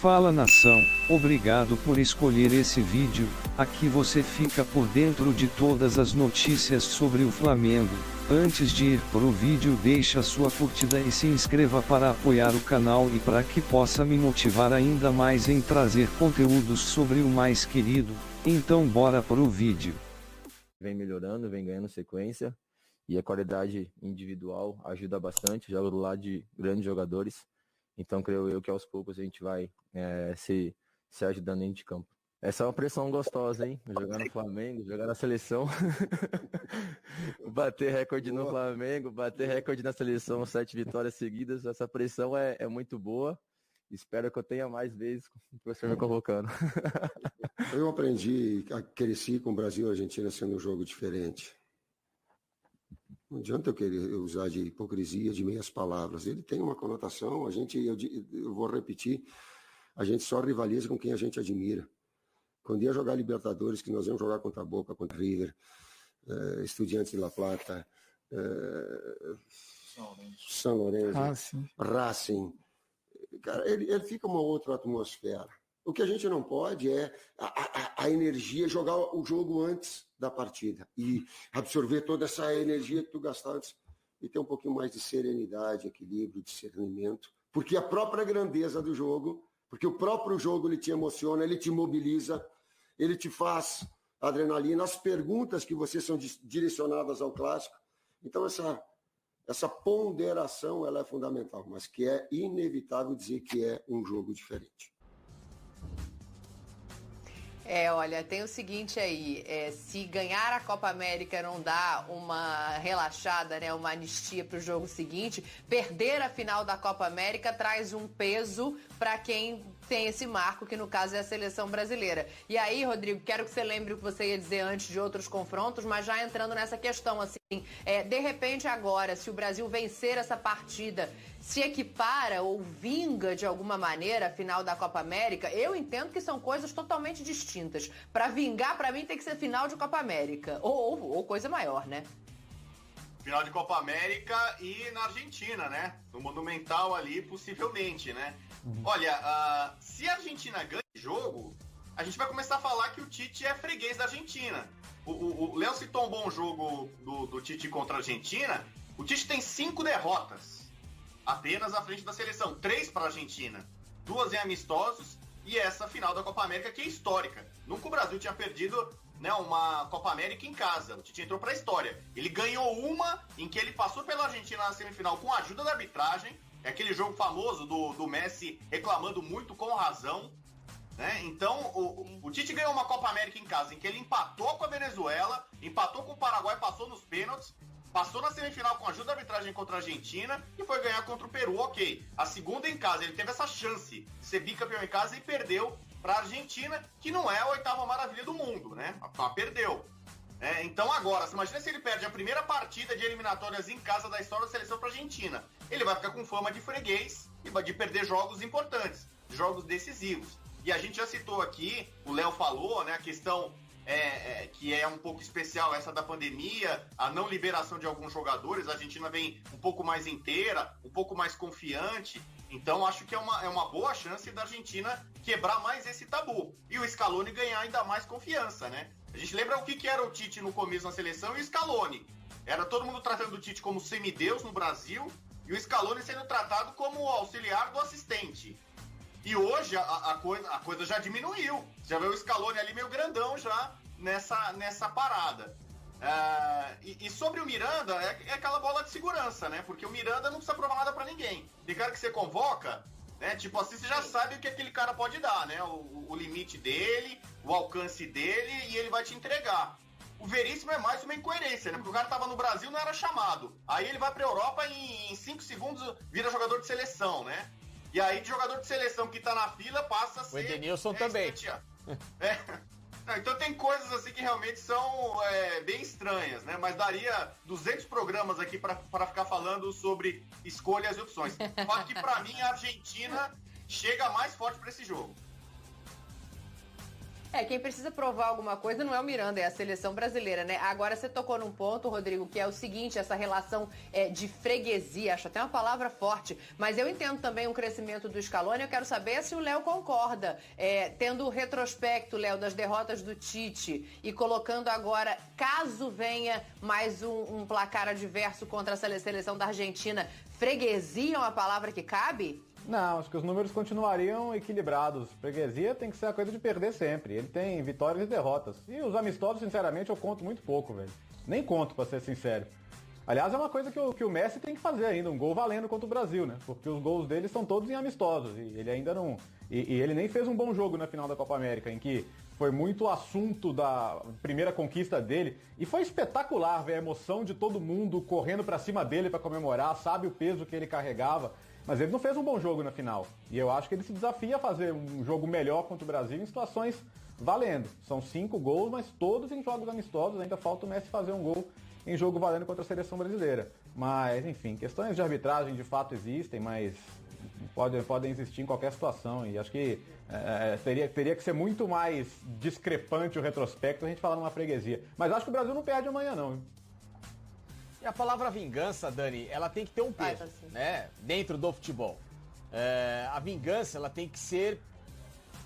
Fala nação, obrigado por escolher esse vídeo. Aqui você fica por dentro de todas as notícias sobre o Flamengo. Antes de ir pro vídeo, deixa sua curtida e se inscreva para apoiar o canal e para que possa me motivar ainda mais em trazer conteúdos sobre o mais querido. Então bora pro vídeo. Vem melhorando, vem ganhando sequência e a qualidade individual ajuda bastante, joga do lado de grandes jogadores. Então, creio eu que aos poucos a gente vai se ajudando dentro de campo. Essa é uma pressão gostosa, hein? Jogar no Flamengo, jogar na seleção. Bater recorde no Flamengo, bater recorde na seleção, 7 vitórias seguidas. Essa pressão é muito boa. Espero que eu tenha mais vezes com o professor me convocando. Eu cresci com o Brasil e a Argentina sendo um jogo diferente. Não adianta eu querer usar de hipocrisia, de meias palavras. Ele tem uma conotação, eu vou repetir, a gente só rivaliza com quem a gente admira. Quando ia jogar Libertadores, que nós íamos jogar contra a Boca, contra River, Estudiantes de La Plata, São Lourenço, Racing, cara, ele fica uma outra atmosfera. O que a gente não pode é a energia, jogar o jogo antes da partida e absorver toda essa energia que tu gastar antes e ter um pouquinho mais de serenidade, equilíbrio, discernimento, porque a própria grandeza do jogo, porque o próprio jogo ele te emociona, ele te mobiliza, ele te faz adrenalina, as perguntas que você são direcionadas ao clássico. Então essa ponderação ela é fundamental, mas que é inevitável dizer que é um jogo diferente. Olha, tem o seguinte aí, se ganhar a Copa América não dá uma relaxada, né, uma anistia para o jogo seguinte, perder a final da Copa América traz um peso para quem tem esse marco, que no caso é a seleção brasileira. E aí, Rodrigo, quero que você lembre o que você ia dizer antes de outros confrontos, mas já entrando nessa questão, assim, de repente agora, se o Brasil vencer essa partida, se equipara ou vinga de alguma maneira a final da Copa América? Eu entendo que são coisas totalmente distintas. Para vingar, para mim, tem que ser final de Copa América, ou coisa maior, né? Final de Copa América e na Argentina, né? No Monumental ali, possivelmente, né? Olha, se a Argentina ganha o jogo, a gente vai começar a falar que o Tite é freguês da Argentina. O Léo citou um bom jogo do Tite contra a Argentina. O Tite tem 5 derrotas, apenas à frente da seleção. 3 para a Argentina, 2 em amistosos e essa final da Copa América que é histórica. Nunca o Brasil tinha perdido, né, uma Copa América em casa. O Tite entrou para a história. Ele ganhou uma em que ele passou pela Argentina na semifinal com a ajuda da arbitragem. É aquele jogo famoso do Messi reclamando muito com razão, né? Então, o Tite ganhou uma Copa América em casa, em que ele empatou com a Venezuela, empatou com o Paraguai, passou nos pênaltis, passou na semifinal com a ajuda da arbitragem contra a Argentina e foi ganhar contra o Peru, ok. A segunda em casa, ele teve essa chance de ser bicampeão em casa e perdeu para a Argentina, que não é a 8ª maravilha do mundo, né? Perdeu. Então agora, você imagina se ele perde a primeira partida de eliminatórias em casa da história da seleção para a Argentina. Ele vai ficar com fama de freguês e vai de perder jogos importantes, jogos decisivos. E a gente já citou aqui, o Léo falou, né, a questão que é um pouco especial essa da pandemia, a não liberação de alguns jogadores. A Argentina vem um pouco mais inteira, um pouco mais confiante. Então acho que é uma boa chance da Argentina quebrar mais esse tabu. E o Scaloni ganhar ainda mais confiança, né? A gente lembra o que era o Tite no começo na seleção e o Scaloni. Era todo mundo tratando o Tite como semideus no Brasil e o Scaloni sendo tratado como auxiliar do assistente. E hoje a coisa já diminuiu. Já vê o Scaloni ali meio grandão já nessa parada. E sobre o Miranda, é aquela bola de segurança, né? Porque o Miranda não precisa provar nada pra ninguém. Tem cara que você convoca, né? Tipo assim, você já sabe o que aquele cara pode dar, né? O limite dele, o alcance dele, e ele vai te entregar. O Veríssimo é mais uma incoerência, né? Porque o cara tava no Brasil, não era chamado. Aí ele vai pra Europa e em 5 segundos vira jogador de seleção, né? E aí de jogador de seleção que tá na fila passa a ser... O Edenilson também. Então tem coisas assim que realmente são bem estranhas, né? Mas daria 200 programas aqui para ficar falando sobre escolhas e opções. Só que para mim a Argentina chega mais forte para esse jogo. Quem precisa provar alguma coisa não é o Miranda, é a seleção brasileira, né? Agora você tocou num ponto, Rodrigo, que é o seguinte, essa relação de freguesia, acho até uma palavra forte, mas eu entendo também um crescimento do Scaloni, eu quero saber se o Léo concorda, tendo o retrospecto, Léo, das derrotas do Tite e colocando agora, caso venha mais um placar adverso contra a seleção da Argentina, freguesia é uma palavra que cabe? Não, acho que os números continuariam equilibrados. Freguesia tem que ser a coisa de perder sempre. Ele tem vitórias e derrotas. E os amistosos, sinceramente, eu conto muito pouco, velho. Nem conto, pra ser sincero. Aliás, é uma coisa que o Messi tem que fazer ainda, um gol valendo contra o Brasil, né? Porque os gols dele são todos em amistosos. E ele ainda não... E ele nem fez um bom jogo na final da Copa América, em que foi muito assunto da primeira conquista dele. E foi espetacular, velho, a emoção de todo mundo correndo pra cima dele pra comemorar, sabe o peso que ele carregava. Mas ele não fez um bom jogo na final. E eu acho que ele se desafia a fazer um jogo melhor contra o Brasil em situações valendo. São 5 gols, mas todos em jogos amistosos. Ainda falta o Messi fazer um gol em jogo valendo contra a seleção brasileira. Mas, enfim, questões de arbitragem de fato existem, mas podem existir em qualquer situação. E acho que teria que ser muito mais discrepante o retrospecto a gente falar numa freguesia. Mas acho que o Brasil não perde amanhã, não. E a palavra vingança, Dani, ela tem que ter um peso, né? Dentro do futebol. A vingança, ela tem que ser,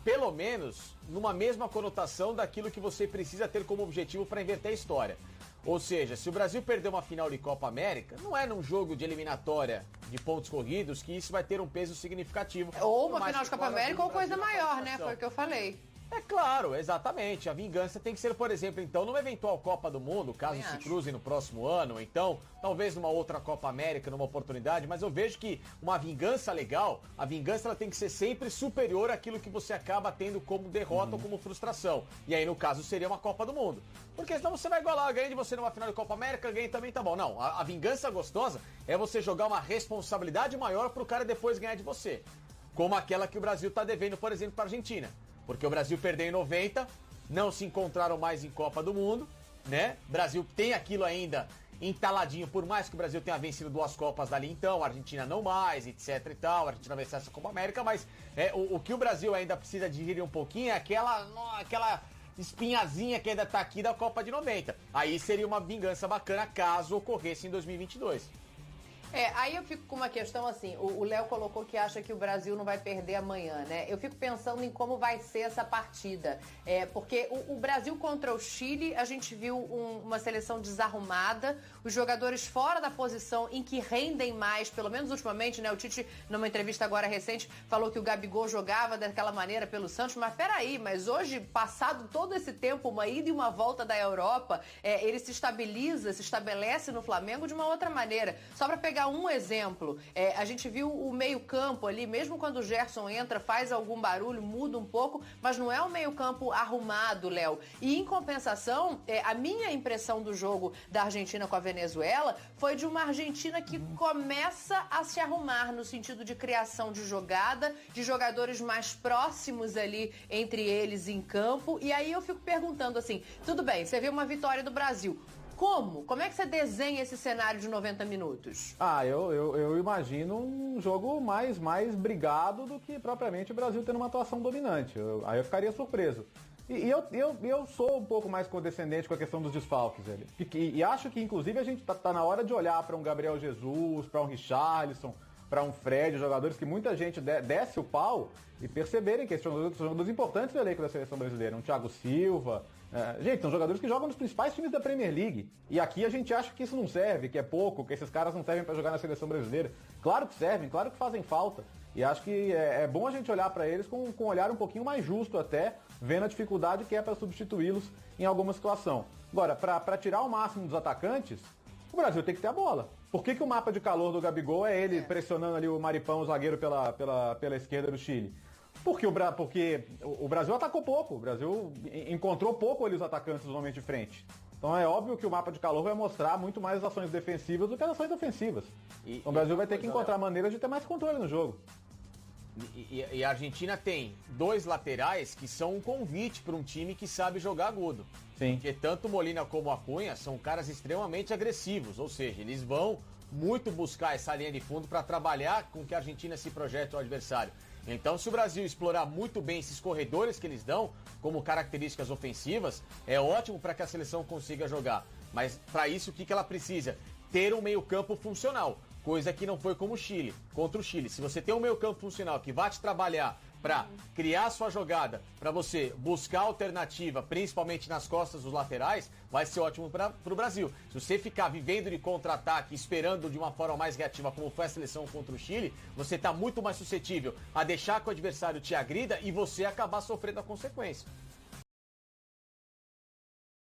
pelo menos, numa mesma conotação daquilo que você precisa ter como objetivo para inverter a história. Ou seja, se o Brasil perder uma final de Copa América, não é num jogo de eliminatória de pontos corridos que isso vai ter um peso significativo. Ou uma final de Copa América ou coisa maior, né? Foi o que eu falei. É claro, exatamente. A vingança tem que ser, por exemplo, então, numa eventual Copa do Mundo, caso se cruzem no próximo ano, ou então, talvez numa outra Copa América, numa oportunidade, mas eu vejo que uma vingança legal, a vingança ela tem que ser sempre superior àquilo que você acaba tendo como derrota ou como frustração. E aí, no caso, seria uma Copa do Mundo. Porque senão você vai igualar, ganha de você numa final de Copa América, ganha também, tá bom. Não, a vingança gostosa é você jogar uma responsabilidade maior pro cara depois ganhar de você. Como aquela que o Brasil tá devendo, por exemplo, pra Argentina. Porque o Brasil perdeu em 90, não se encontraram mais em Copa do Mundo, né? O Brasil tem aquilo ainda entaladinho, por mais que o Brasil tenha vencido 2 Copas dali então, a Argentina não mais, etc e tal, a Argentina venceu essa Copa América, mas o que o Brasil ainda precisa digerir um pouquinho é aquela espinhazinha que ainda tá aqui da Copa de 90. Aí seria uma vingança bacana caso ocorresse em 2022. Aí eu fico com uma questão assim, o Léo colocou que acha que o Brasil não vai perder amanhã, né? Eu fico pensando em como vai ser essa partida, porque o Brasil contra o Chile, a gente viu uma seleção desarrumada, os jogadores fora da posição em que rendem mais, pelo menos ultimamente, né? O Tite, numa entrevista agora recente, falou que o Gabigol jogava daquela maneira pelo Santos, mas peraí, mas hoje, passado todo esse tempo, uma ida e uma volta da Europa, ele se estabelece no Flamengo de uma outra maneira. Só para pegar um exemplo, a gente viu o meio-campo ali, mesmo quando o Gerson entra, faz algum barulho, muda um pouco, mas não é um meio-campo arrumado, Léo. E em compensação, a minha impressão do jogo da Argentina com a Venezuela foi de uma Argentina que começa a se arrumar no sentido de criação de jogada, de jogadores mais próximos ali entre eles em campo. E aí eu fico perguntando assim, tudo bem, você viu uma vitória do Brasil. Como é que você desenha esse cenário de 90 minutos? Eu imagino um jogo mais brigado do que propriamente o Brasil tendo uma atuação dominante. Aí eu ficaria surpreso. E eu sou um pouco mais condescendente com a questão dos desfalques, velho. E acho que, inclusive, a gente tá na hora de olhar para um Gabriel Jesus, para um Richarlison, para um Fred, jogadores que muita gente desce o pau e perceberem que esses são jogadores importantes do elenco da seleção brasileira. Um Thiago Silva... gente, são jogadores que jogam nos principais times da Premier League. E aqui a gente acha que isso não serve, que é pouco, que esses caras não servem para jogar na seleção brasileira. Claro que servem, claro que fazem falta. E acho que é bom a gente olhar para eles com um olhar um pouquinho mais justo até, vendo a dificuldade que é para substituí-los em alguma situação. Agora, para tirar o máximo dos atacantes, o Brasil tem que ter a bola. Por que o mapa de calor do Gabigol é ele pressionando ali o Maripão, o zagueiro, pela esquerda do Chile? Porque o Brasil atacou pouco, o Brasil encontrou pouco ali os atacantes no momento de frente. Então é óbvio que o mapa de calor vai mostrar muito mais as ações defensivas do que as ações ofensivas. Então o Brasil vai ter que encontrar maneiras de ter mais controle no jogo. E a Argentina tem 2 laterais que são um convite para um time que sabe jogar agudo. Sim. Porque tanto Molina como a Cunha são caras extremamente agressivos, ou seja, eles vão muito buscar essa linha de fundo para trabalhar com que a Argentina se projete ao adversário. Então, se o Brasil explorar muito bem esses corredores que eles dão, como características ofensivas, é ótimo para que a seleção consiga jogar. Mas, para isso, o que ela precisa? Ter um meio-campo funcional, coisa que não foi como o Chile, contra o Chile. Se você tem um meio-campo funcional que vai te trabalhar para criar sua jogada, para você buscar alternativa, principalmente nas costas dos laterais, vai ser ótimo para o Brasil. Se você ficar vivendo de contra-ataque, esperando de uma forma mais reativa, como foi a seleção contra o Chile, você está muito mais suscetível a deixar que o adversário te agrida e você acabar sofrendo a consequência.